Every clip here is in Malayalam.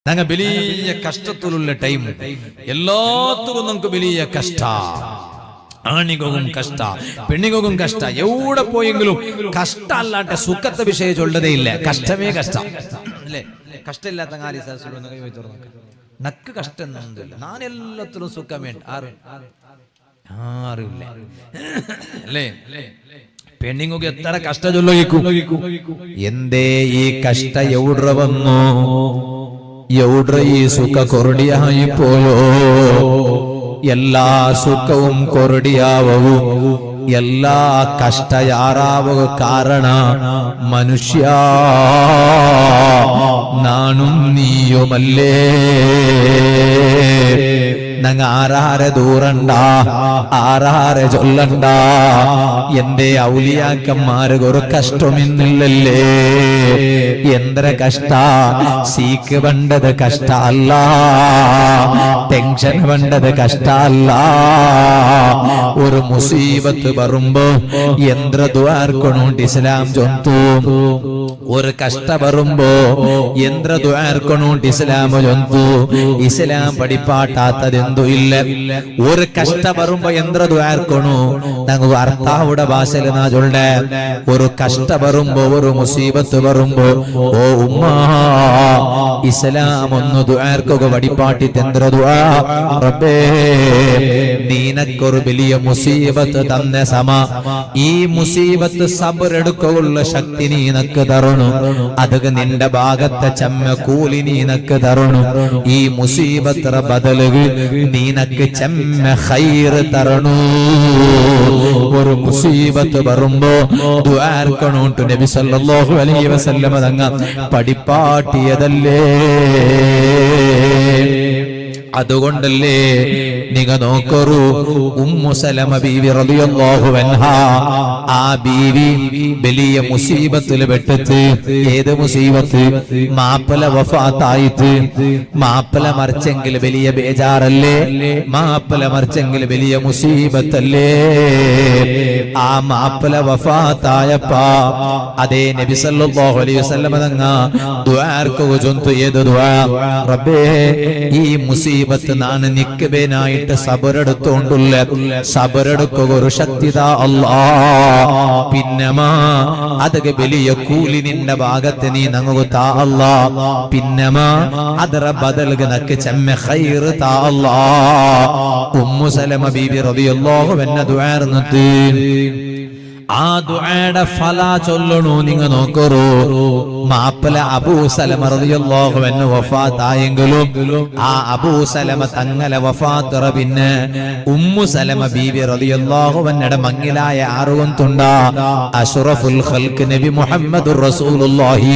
ನಂಗೆ ಬೆಲಿಯ ಕಷ್ಟತುಲ್ಲ ಟೈಮ್ ಎಲ್ಲಾತಕ್ಕೂ നമുക്ക് വലിയ കഷ്ട ആണികോകും കഷ്ട പെണ്ണികോകും കഷ്ട എവിടെ പോയെങ്കിലും കഷ്ട അല്ലാണ്ട് സുഖത്തെ വിഷയം ചൊല്ലതേ ഇല്ല കഷ്ടമേ കഷ്ടം അല്ലേ കഷ്ടമില്ലാത്ത കാര്യം സരസ്വതി കൈ വെച്ചു നക്ക് കഷ്ടം ഒന്നുമില്ല ഞാൻ എല്ലാത്തിലും സുഖം വേണ്ട ആറില്ല അല്ലേ പെണ്ണിങ്ങൊക്കെ എത്ര കഷ്ട ചൊല്ലിക്കും എന്തേ ഈ കഷ്ട എവിടെ വന്നു എവിടെ ഈ സുഖ കൊറടിയായി പോയോ എല്ലാ സുഖവും കൊറടിയാവും എല്ലാ കഷ്ട യാറാവുക കാരണ മനുഷ്യ നാനും നീയുമല്ലേ നങ്ങ ആരാരെ ദൂരണ്ട ആരാരെ ചൊല്ലണ്ട എന്റെ ഔലിയാക്കന്മാര് ഒരു കഷ്ടമിന്നില്ലല്ലേ എന്തൊരു കഷ്ട സീക്ക് വേണ്ടത് കഷ്ട അല്ല ടെൻഷൻ വേണ്ടത് കഷ്ട അല്ല ഒരു മുസീബത്ത് വരുമ്പോ എന്ത്ര ദ്വാർക്കൊണുണ്ട് ഇസ്ലാം ചൊന്തു ഒരു കഷ്ട വരുമ്പോ എന്ത്ര ദ്വാർക്കൊണുണ്ട് ഇസ്ലാം ചൊന്തു ഇസ്ലാം പഠിപ്പാട്ടാത്തത് ഇല്ല ഒരു കഷ്ട വരുമ്പോ എന്ത്ര ദ്വാർക്കൊണു ഞങ്ങൾ അർത്ഥാവുടെ ഭാഷയിൽ നാ ചൊല്ലേ ഒരു കഷ്ട വരുമ്പോ ഒരു മുസീബത്ത് വരുമ്പോ ഓ ഉമ്മ ഇസ്ലാം ഒന്ന് ദ്വാർക്കുക പഠിപ്പാട്ടി എന്ത്ര ദ്വാ റബ്ബേ നീനക്കൊരു വലിയ മുസീബത്ത് തന്നെ സമ ഈ മുസീബത്ത് സബറെടുക്കുള്ള ശക്തി നീനക്ക് തരണു അത് നിന്റെ ഭാഗത്തെ ചെമ്മ കൂലി നീനക്ക് തരണു ഈ മുസീബത്ത് ബദലുകൾ നീനക്ക് ചെമ്മ ഖൈർ തരണു ഒരു മുസീബത്ത് വരുമ്പോ ദുആർക്കണോട്ട് നബി സല്ലല്ലാഹു അലൈഹി വസല്ലം തങ്ങ പഠിപ്പാട്ടിയതല്ലേ അതുകൊണ്ടല്ലേ നിങ്ങൾ നോക്കൂ ഉമ്മു സലമ ബീവി റളിയല്ലാഹു അൻഹാ ആ ബീവി വലിയ മുസീബത്തിൽ പെട്ടിട്ട് ഏത് മുസീബത്ത് മാപ്പല വഫാത്തായിട്ട് മാപ്പല മരിച്ചെങ്കിൽ വലിയ ബേജാറല്ലേ മാപ്പല മരിച്ചെങ്കിൽ വലിയ മുസീബത്തല്ലേ ആ മാപ്പല വഫാത്തായപ്പാ അതേ നബി സല്ലല്ലാഹു അലൈഹി വസല്ലം തങ്ങ ദുആർക്കു ചൊന്തു ഏത് ദുആ റബ്ബേ ഈ മുസീബത്ത് നാണ് നിക്കബേനായിട്ട് സബറെടുത്തോണ്ടുള്ള സബറെടുക്കുക ഒരു ശക്തിതാ അല്ലാ പിന്നമാ അതൊക്കെ വലിയ കൂലി നിന്റെ ഭാഗത്ത് നീ നമുക്ക് താ അല്ലാ പിന്നമാ അതര ബദൽക നക്ക് ചെമ്മ ഖൈർ താ അല്ലാ ഉമ്മു സലമ ബീബി റളിയല്ലാഹു അൻഹ ദുആർന്നിട്ട് ആ ദുആയുടെ ഫല ചൊല്ലണു നിങ്ങൾ നോക്കറോ മാപ്പല അബൂ സലമ റളിയല്ലാഹു അൻഹു വഫാത്തായെങ്കിലും ആ അബൂ സലമ തങ്ങളെ വഫാത്ത് പിന്നെ ഉമ്മു സലമ ബീവി റളിയല്ലാഹു അൻഹയുടെ മങ്ങിലായ ആറുകൊണ്ടുണ്ട അഷ്റഫുൽ ഖൽഖ് നബി മുഹമ്മദുർ റസൂലുള്ളാഹി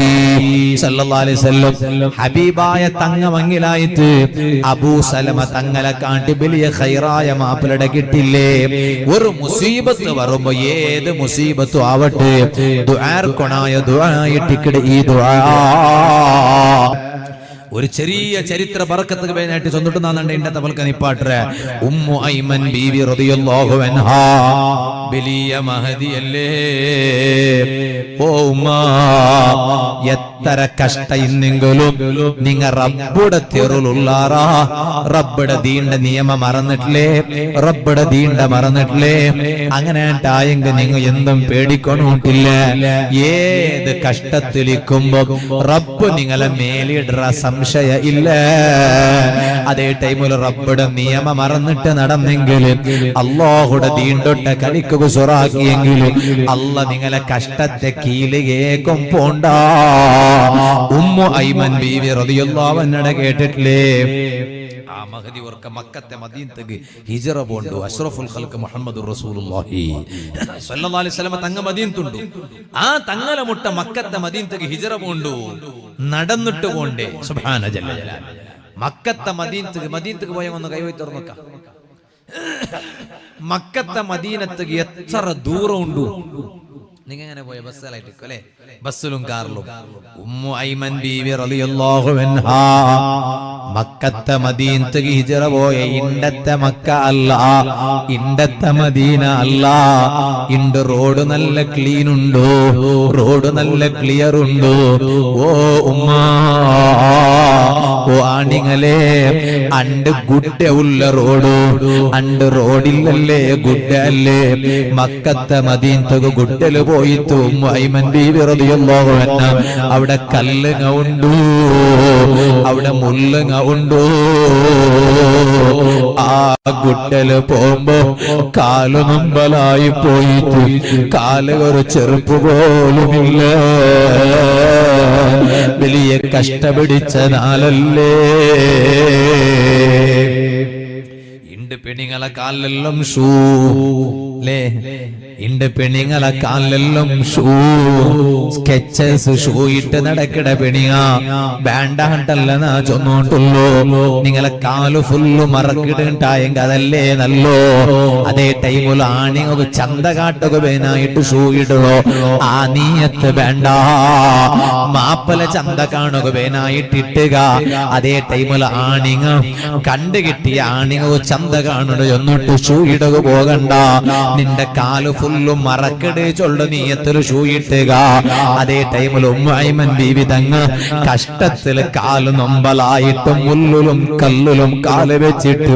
സല്ലല്ലാഹു അലൈഹി വസല്ലം ഹബീബായ തങ്ങ മങ്ങിലായിട്ട് അബൂ സലമ തങ്ങളെ കാണ്ടി വലിയ ഖൈറായ മാപ്പലയുടെ കിട്ടില്ലേ ഒരു മുസീബത്ത് വരുമ്പോ ഏത് മുസീബത്തു ആവട്ടെ ദുആർക്കൊണായ ദുആയിട്ടിക്കടെ ഈ ദുആ ഒരു ചെറിയ ചരിത്ര ബർക്കത്ത് വേനായിട്ട് ചൊന്നിട്ട് നാന്നുണ്ട് ഇന്നത്തെ പൽക്ക നിപ്പാട്ടെ ഉമ്മു ഐമൻ ബീവി റളിയല്ലാഹു അൻഹാ വലിയ മഹദിയല്ലേ ഓ ഉമ്മ എത്ര കഷ്ട ഇന്നെങ്കിലും നിങ്ങ റബ്ബുടെ തെരുളുള്ളാറാ റബ്ബുടെ ദീണ്ട നിയമം മറന്നിട്ടില്ലേ റബ്ബുടെ ദീണ്ട മറന്നിട്ടില്ലേ അങ്ങനെ ആയെങ്കിൽ നിങ്ങൾ എന്തും പേടിക്കൊണ്ടില്ല ഏത് കഷ്ടത്തിലിരിക്കുമ്പോ റബ്ബ് നിങ്ങളെ മേലിട സംശയ ഇല്ല അതേ ടൈമിൽ റബ്ബുടെ നിയമം മറന്നിട്ട് നടന്നെങ്കിൽ അല്ലാഹുടെ ദീണ്ടൊട്ട കളിക്കുക സുറാക്കിയെങ്കിൽ അല്ല നിങ്ങളെ കഷ്ടത്തെ കീലികേക്കും പോണ്ട ഉമ്മു ഐമൻ ബീവി റളിയല്ലാഹു അൻഹ കേട്ടിട്ടില്ലേ ആ മഹദി വർക്ക മക്കത്തെ മദീനത്തേക്ക് ഹിജ്റ പോണ്ടു അഷ്റഫുൽ ഖൽഖ് മുഹമ്മദുർ റസൂലുള്ളാഹി സ്വല്ലല്ലാഹു അലൈഹി വസല്ലം തങ്ങ മദീനത്തുണ്ടു ആ തങ്ങളെ മുട്ട മക്കത്തെ മദീനത്തേക്ക് ഹിജ്റ പോണ്ടു നടന്നിട്ട് പോണ്ടേ സുബ്ഹാന ജല്ല ജലാൽ മക്കത്തെ മദീനത്തേക്ക് പോയ ഒന്ന് കൈ തുറന്നു നോക്കാം മക്കത്തെ മദീനത്തേക്ക് എത്ര ദൂരം ഉണ്ടു നിങ്ങൾ എങ്ങനെ പോയ ബസ്സിലായിട്ട് അല്ലേ ബസ്സിലും കാറിലും ഉമ്മു ഐമൻ ബീവി റളിയല്ലാഹു അൻഹാ മക്കത്തെ മദീനത്തേക്ക് ഹിജ്റ പോയ ഇണ്ടത്തെ മക്ക അല്ല ഇണ്ടത്തെ മദീന അല്ല ഇണ്ട് റോഡ് നല്ല ക്ലീൻ ഉണ്ടോ റോഡ് നല്ല ക്ലിയർ ഉണ്ടോ ഓ ഉമ്മ ഓ ആണിങ്ങളെ അണ്ട് ഗുഡ്ഡ ഉള്ള റോഡ് അണ്ട് റോഡില്ലല്ലേ ഗുഡ്ഡ അല്ലേ മക്കത്തെ മദീനത്തെ ഗുഡ്ഡല് പോയിട്ട് ഉമ്മു ഐമൻ ബീവി റളിയല്ലാഹു അൻഹ അവിടെ കല്ലുങ്ങ ഉണ്ടു അവിടെ മുള്ളുങ്ങ ഉണ്ടു ആ ഗുഡ്ഡല് പോകുമ്പോ കാല് നമ്പലായി പോയിട്ട് കാല് ഒരു ചെറുപ്പ് പോലുമില്ല വലിയ കഷ്ടപിടിച്ച നാളല്ലേ ഇണ്ട് പെണ്ണുങ്ങളെ കാലിലെല്ലാം ഷൂ അല്ലേ ഇണ്ട് പെണ്ണുങ്ങളെ കാലിലെല്ലാം ഷൂ സ്കെച്ചസ് ഷൂ ഇട്ട് നടക്കട പെണിയ ബാൻഡാണ്ടല്ല നാ ചൊന്നോണ്ടുള്ളൂ നിങ്ങളെ കാല് ഫുള്ള് മറക്കിട്ടായെങ്കിൽ അതല്ലേ നല്ലോ അതേ ടൈമിൽ ആണിങ്ങ ചന്ത കാട്ടുക വേനായിട്ട് ഷൂ ഇടണോ ആ നീയത്ത് വേണ്ട മാപ്പല ചന്ത കാണുക വേനായിട്ട് ഇട്ടുക അതേ ടൈമിൽ ആണിങ്ങ കണ്ടു കിട്ടിയ ആണിങ്ങ ചന്ത കാണുക എന്നിട്ട് ഷൂ ഇടുക പോകണ്ട നിന്റെ കാല് ഫുള്ളു മറക്കടേ ചൊല്ല നീയത്തിൽ ഷൂ ഇട്ടുക അതേ ടൈമിൽ ഉമ്മു ഐമൻ ബീവി തങ്ങ കഷ്ടത്തിൽ കാല് നൊമ്പലായിട്ട് മുള്ളിലും കല്ലിലും കാല് വെച്ചിട്ട്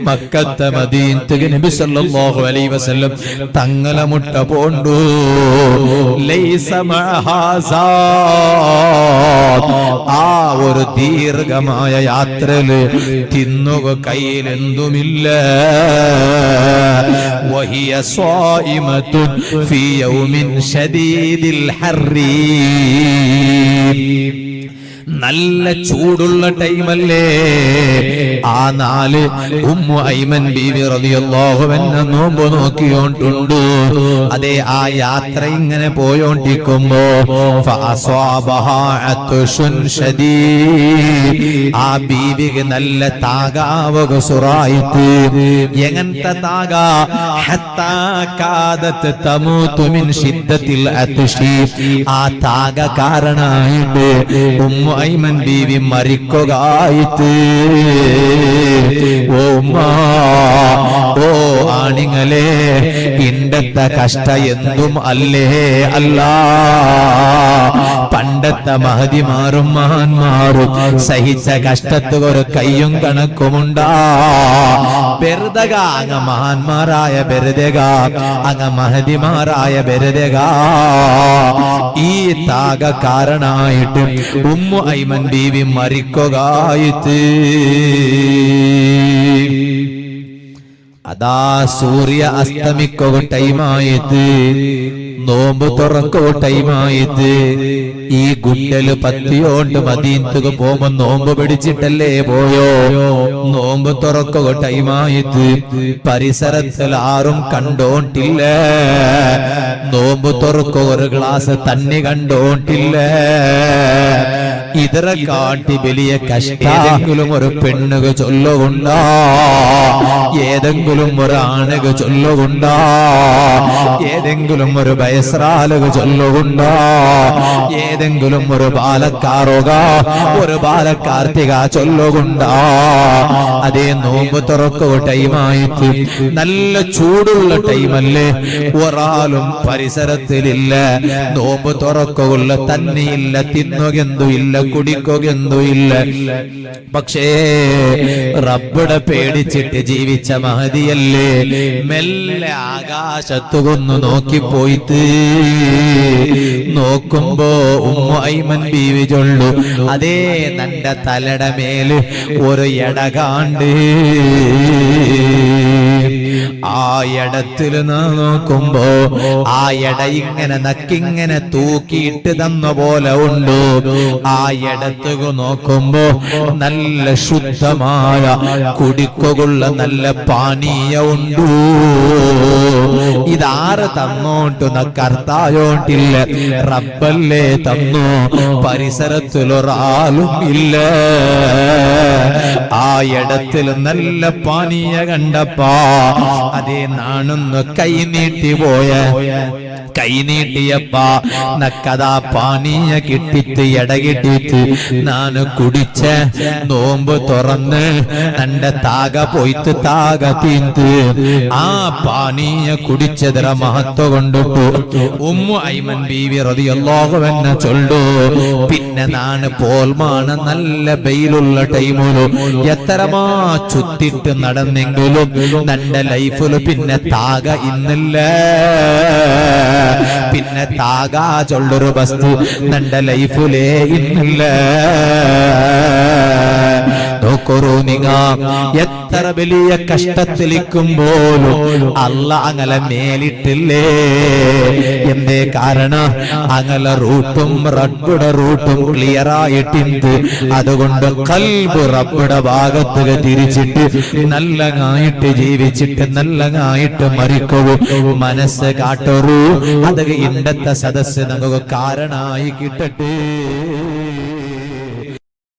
മക്കത്തെ മദീനത്ത് നബി സല്ലല്ലാഹു അലൈഹി വസല്ലം തങ്ങളെ മുട്ട പോണ്ടു ലൈസ മഹാസാ ആ ഒരു ദീർഘമായ യാത്രയില് തിന്നുക കയ്യിൽ എന്തുമില്ല വഹിയ സ്വായിമത്തുൻ ഫീ യൗമിൻ ശദീദിൽ ഹർരി നല്ല ചൂടുള്ള ടൈമല്ലേ ആ നാല് ഉമ്മു ഐമൻ ബീവി റളിയല്ലാഹു അൻഹ നോമ്പ് നോക്കിയോണ്ടുണ്ട് അതേ ആ യാത്ര ഇങ്ങനെ പോയോണ്ടിരിക്കുമ്പോ ഫഅസ്വാബഹാ അത്ഷുൻ ശദീദ് ആ ബീവിക്ക് നല്ല താകാവക സുറായിത്ത് എങ്ങനത്തെ താക ഹത്താ കാദത്ത് തമൂതു മിൻ ശിദ്ദത്തിൽ അത്ഷി ആ താക കാരണായിട്ട് ഉമ്മു ഐമൻ ബീവി മരിക്കുകയായിട്ട് ഓ ആണിങ്ങളെ ഇണ്ടത്തെ കഷ്ട എന്തും അല്ലേ അല്ല പണ്ടത്തെ മഹതിമാരും മഹാന്മാരും സഹിച്ച കഷ്ടത്ത് ഒരു കയ്യും കണക്കുമുണ്ടാ ബെരുതക അങ്ങ മഹാന്മാരായ ബെരുതക അങ്ങ മഹതിമാരായ ബെരുതക ഈ താക കാരണായിട്ട് ഉമ്മു ഐമൻ ബീവി മരിക്കുകയായിട്ട് അതാ സൂര്യ അസ്തമിക്കുക ടൈമായിട്ട് നോമ്പ് തുറക്കുക ടൈമായിട്ട് ഈ ഗുണ്ടല് പത്തിയോണ്ട് മദീനത്തുക പോകുമ്പോ നോമ്പ് പിടിച്ചിട്ടല്ലേ പോയോ നോമ്പ് തുറക്കുക ടൈമായിട്ട് പരിസരത്തിൽ ആരും കണ്ടോണ്ടില്ല നോമ്പ് തുറക്കുക ഒരു ഗ്ലാസ് തണ്ണി കണ്ടോണ്ടില്ല ഇതര കാട്ടി വലിയ കഷ്ടം ഒരു പെണ്ണുക ചൊല്ലുകൊണ്ടാ ഏതെങ്കിലും ഒരു ആണുക ചൊല്ലുകൊണ്ടാ ഏതെങ്കിലും ഒരു വയസ്സാലുക ചൊല്ലുകൊണ്ടാ ഏതെങ്കിലും ഒരു ബാലക്കാറുക ഒരു ബാലക്കാർത്തിക ചൊല്ലുകൊണ്ടാ അതേ നോമ്പ് തുറക്കുക ടൈമായിട്ട് നല്ല ചൂടുള്ള ടൈമല്ലേ ഒരാളും പരിസരത്തിലില്ല നോമ്പ് തുറക്കുകയുള്ള തന്നെയില്ല തിന്നുകെന്തു ഇല്ല കുടിക്കുകെന്തു ഇല്ല പക്ഷേ റബ്ബിടെ പേടിച്ചിട്ട് ജീവിച്ച മഹദിയല്ലേ മെല്ലെ ആകാശത്തു കൊന്നു നോക്കിപ്പോയിട്ട് നോക്കുമ്പോ ഉമ്മു ഐമൻ ബീവി ചൊല്ലു അതേ നന്റെ തലയുടെ മേല് ഒരു എടകാണ്ട് ആ എടത്തിൽ നോക്കുമ്പോ ആ എട ഇങ്ങനെ നക്കിങ്ങനെ തൂക്കിയിട്ട് തന്ന പോലെ ഉണ്ട് ആ എടത്തുക നോക്കുമ്പോ നല്ല ശുദ്ധമായ കുടിക്കുള്ള നല്ല പാനീയ ഉണ്ട് ഇതാറ് തന്നോട്ട് കർത്തായോണ്ടില്ല റബ്ബല്ലേ തന്നു പരിസരത്തിലൊരാളും ഇല്ല ആ ഇടത്തിൽ നല്ല പാനീയ കണ്ടപ്പാ അതേ നാണൊന്ന് കൈ നീട്ടി പോയ കൈ നീട്ടിയപ്പ നക്കതാ പാനീയ കിട്ടിട്ട് എടകിട്ടിട്ട് നാന് കുടിച്ച നോമ്പ് തുറന്ന് നന്റെ താക പോയിട്ട് താക തീന്ത് ആ പാനീയ കുടിച്ചതിര മഹത്വം കൊണ്ടിട്ടു ഉമ്മു ഐമൻ ബീവി റളിയല്ലാഹു അൻഹ ചൊല്ലു പിന്നെ നാന് പോൽമാണ് നല്ല വെയിലുള്ള ടൈമിലും എത്രമാ ചുറ്റിട്ട് നടന്നെങ്കിലും നന്റെ ലൈഫില് പിന്നെ താക ഇന്നില്ല പിന്നെ താക ചൊല്ലൊരു വസ്തു നന്റെ ലൈഫിലേ ഇന്നില്ല നോക്കൂ നിങ്ങ എത്ര വലിയ കഷ്ടത്തിലിരിക്കുമ്പോഴും അല്ല അങ്ങനെ മേലിട്ടില്ലേ എന്തേ കാരണം അങ്ങനെ റൂട്ടും റബ്ബുടെ റൂട്ടും ക്ലിയർ ആയിട്ടുണ്ട് അതുകൊണ്ട് കൽബ് റബ്ബുടെ ഭാഗത്ത് തിരിച്ചിട്ട് നല്ലങ്ങായിട്ട് ജീവിച്ചിട്ട് നല്ലങ്ങായിട്ട് മരിക്കവൂ മനസ്സ് കാട്ടറൂ അത് ഇണ്ടത്തെ സദസ്സ് നമുക്ക് കാരണമായി കിട്ടട്ടെ.